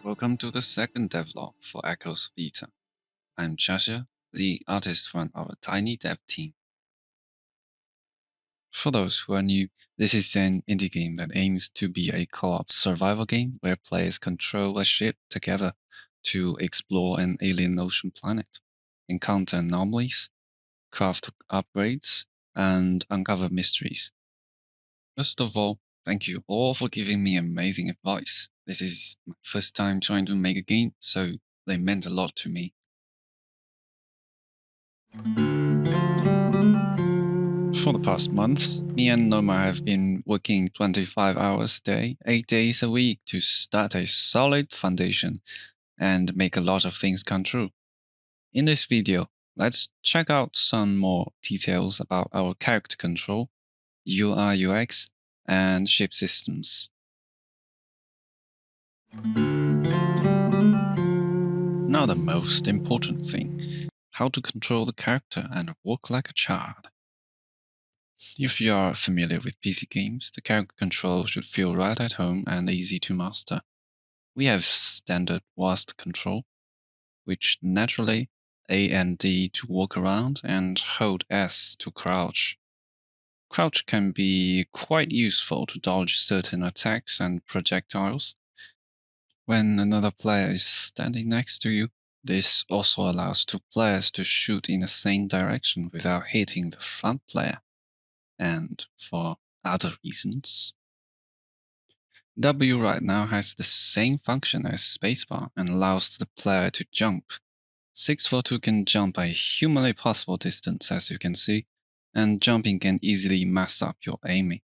welcome to the second devlog for Echoes Beta. I'm Chasha, the artist from our tiny dev team. For those who are new, this is an indie game that aims to be a co-op survival game where players control a ship together to explore an alien ocean planet, encounter anomalies, craft upgrades, and uncover mysteries. First of all, thank you all for giving me amazing advice. This is my first time trying to make a game, so they meant a lot to me. For the past month, me and Noma have been working 25 hours a day, 8 days a week to start a solid foundation and make a lot of things come true. In this video, let's check out some more details about our character control, UI UX, and ship systems. Now the most important thing, how to control the character and walk like a child. If you are familiar with PC games, the character control should feel right at home and easy to master. We have standard WASD control, which naturally A and D to walk around and hold S to crouch. Crouch can be quite useful to dodge certain attacks and projectiles. When another player is standing next to you, this also allows two players to shoot in the same direction without hitting the front player. And for other reasons, W right now has the same function as spacebar and allows the player to jump. 642 can jump a humanly possible distance, as you can see, and jumping can easily mess up your aiming.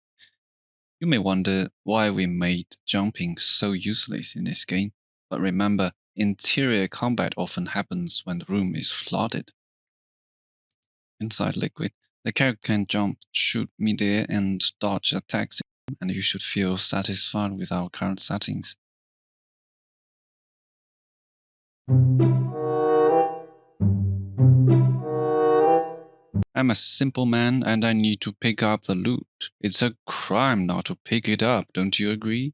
You may wonder why we made jumping so useless in this game, but remember, interior combat often happens when the room is flooded. Inside Liquid, the character can jump, shoot midair, and dodge attacks, and you should feel satisfied with our current settings. I'm a simple man and I need to pick up the loot. It's a crime not to pick it up, don't you agree?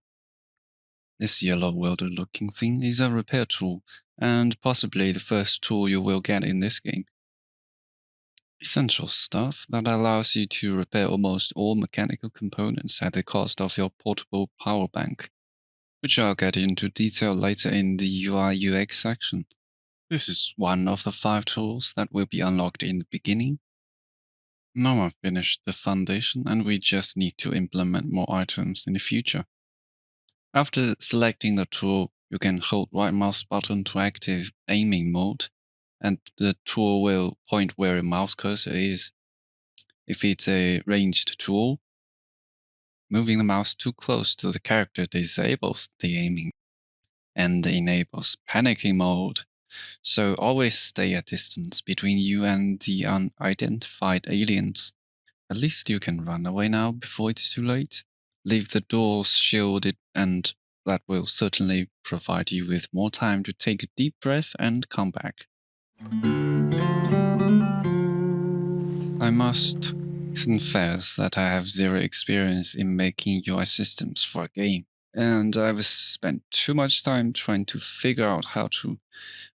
This yellow welder looking thing is a repair tool, and possibly the first tool you will get in this game. Essential stuff that allows you to repair almost all mechanical components at the cost of your portable power bank, which I'll get into detail later in the UI UX section. This is one of the 5 tools that will be unlocked in the beginning. Now I've finished the foundation and we just need to implement more items in the future. After selecting the tool, you can hold right mouse button to active aiming mode, and the tool will point where your mouse cursor is. If it's a ranged tool, moving the mouse too close to the character disables the aiming and enables panicking mode. So always stay a distance between you and the unidentified aliens. At least you can run away now before it's too late. Leave the doors shielded, and that will certainly provide you with more time to take a deep breath and come back. I must confess that I have zero experience in making UI systems for a game, and I've spent too much time trying to figure out how to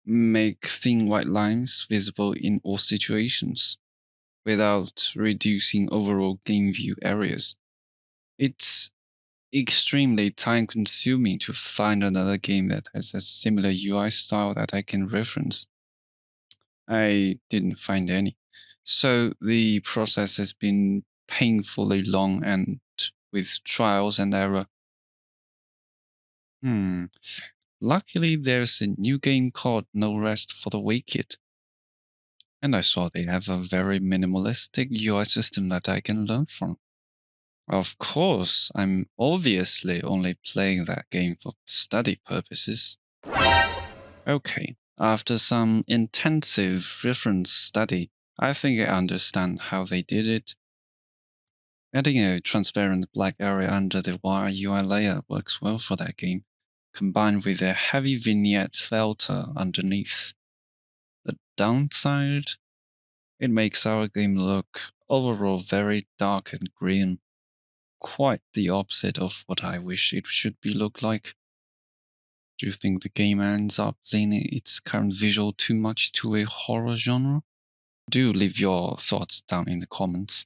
make thin white lines visible in all situations without reducing overall game view areas. It's extremely time consuming to find another game that has a similar UI style that I can reference. I didn't find any. So the process has been painfully long and with trials and error. Hmm. Luckily, there's a new game called No Rest for the Wicked. And I saw they have a very minimalistic UI system that I can learn from. Of course, I'm obviously only playing that game for study purposes. Okay, after some intensive reference study, I think I understand how they did it. Adding a transparent black area under the wire UI layer works well for that game, combined with a heavy vignette filter underneath. The downside? It makes our game look overall very dark and green. Quite the opposite of what I wish it should be look like. Do you think the game ends up leaning its current visual too much to a horror genre? Do leave your thoughts down in the comments.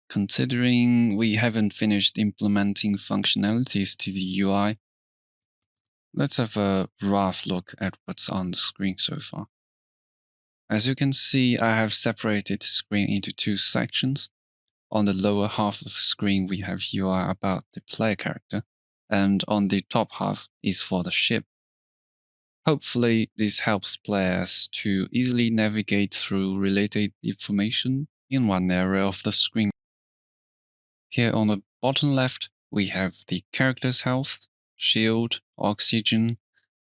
Considering we haven't finished implementing functionalities to the UI, let's have a rough look at what's on the screen so far. As you can see, I have separated the screen into two sections. On the lower half of the screen, we have UI about the player character, and on the top half is for the ship. Hopefully, this helps players to easily navigate through related information in one area of the screen. Here on the bottom left, we have the character's health, shield, oxygen,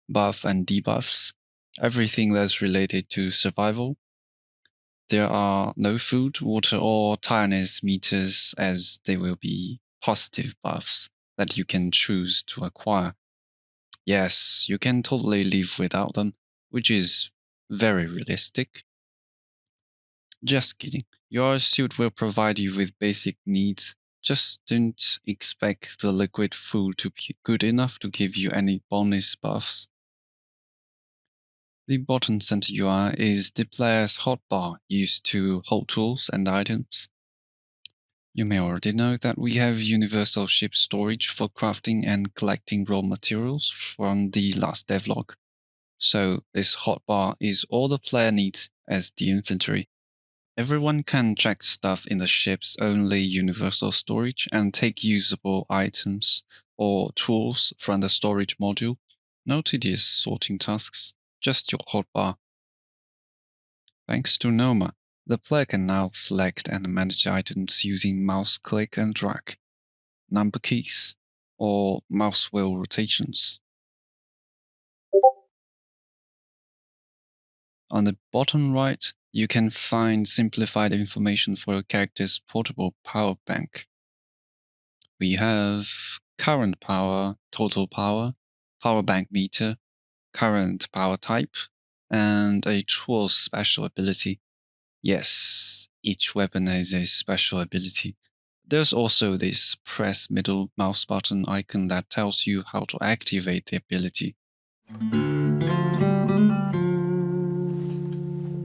buff and debuffs, everything that's related to survival. There are no food, water, or tiredness meters, as they will be positive buffs that you can choose to acquire. Yes, you can totally live without them, which is very realistic. Just kidding. Your suit will provide you with basic needs. Just don't expect the liquid food to be good enough to give you any bonus buffs. The bottom center UI is the player's hotbar used to hold tools and items. You may already know that we have universal ship storage for crafting and collecting raw materials from the last devlog. So this hotbar is all the player needs as the inventory. Everyone can check stuff in the ship's only universal storage and take usable items or tools from the storage module. No tedious sorting tasks, just your hotbar. Thanks to Noma, the player can now select and manage items using mouse click and drag, number keys, or mouse wheel rotations. On the bottom right, you can find simplified information for your character's portable power bank. We have current power, total power, power bank meter, current power type, and a tool's special ability. Yes, each weapon has a special ability. There's also this press middle mouse button icon that tells you how to activate the ability.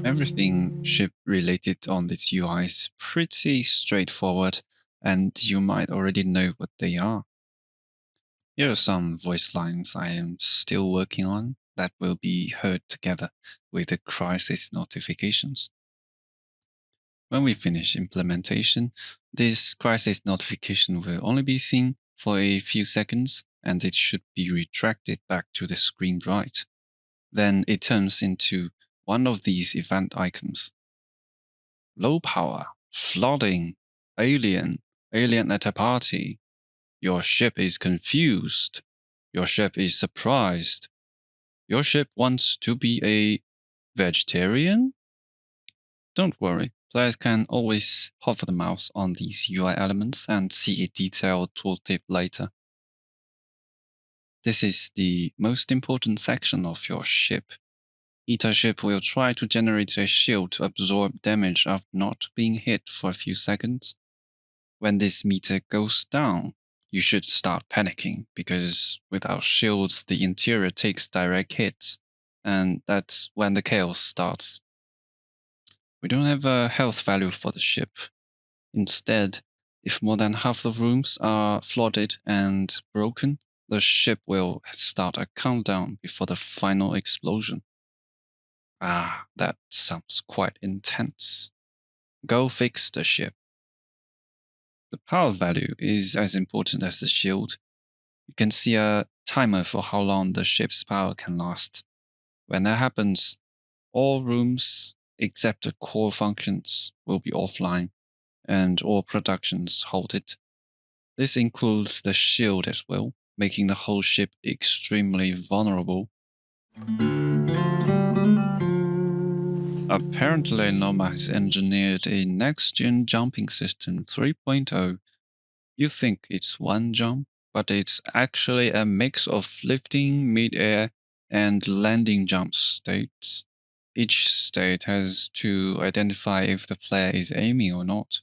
Everything ship related on this UI is pretty straightforward, and you might already know what they are. Here are some voice lines I am still working on that will be heard together with the crisis notifications. When we finish implementation, this crisis notification will only be seen for a few seconds and it should be retracted back to the screen right. Then it turns into one of these event icons. Low power, flooding, alien at a party. Your ship is confused. Your ship is surprised. Your ship wants to be a vegetarian? Don't worry, players can always hover the mouse on these UI elements and see a detailed tooltip later. This is the most important section of your ship. Each ship will try to generate a shield to absorb damage after not being hit for a few seconds. When this meter goes down, you should start panicking because without shields, the interior takes direct hits, and that's when the chaos starts. We don't have a health value for the ship. Instead, if more than half the rooms are flooded and broken, the ship will start a countdown before the final explosion. Ah, that sounds quite intense. Go fix the ship. The power value is as important as the shield. You can see a timer for how long the ship's power can last. When that happens, all rooms except the core functions will be offline and all productions halted. This includes the shield as well, making the whole ship extremely vulnerable. Apparently, Noma has engineered a next-gen jumping system 3.0. You think it's one jump, but it's actually a mix of lifting, mid-air, and landing jump states. Each state has to identify if the player is aiming or not.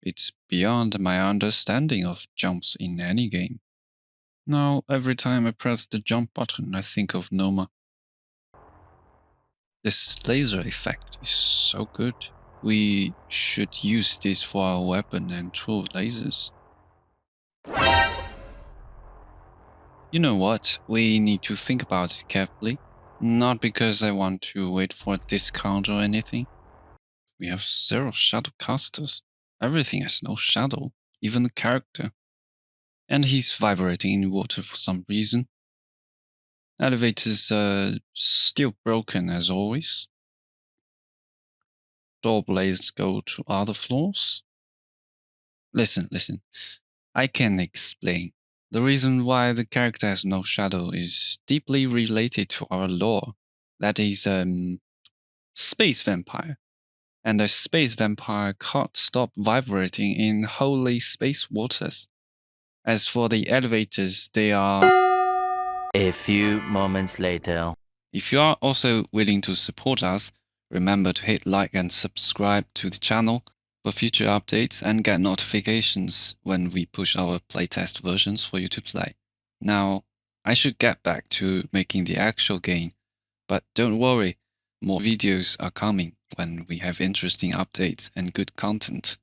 It's beyond my understanding of jumps in any game. Now, every time I press the jump button, I think of Noma. This laser effect is so good. We should use this for our weapon and throw lasers. You know what? We need to think about it carefully. Not because I want to wait for a discount or anything. We have 0 shadow casters. Everything has no shadow, even the character. And he's vibrating in water for some reason. Elevators are still broken as always. Door blades go to other floors. Listen. I can explain. The reason why the character has no shadow is deeply related to our lore. That is, space vampire. And a space vampire can't stop vibrating in holy space waters. As for the elevators, they are... A few moments later. If you are also willing to support us, remember to hit like and subscribe to the channel for future updates and get notifications when we push our playtest versions for you to play. Now, I should get back to making the actual game, but don't worry, more videos are coming when we have interesting updates and good content.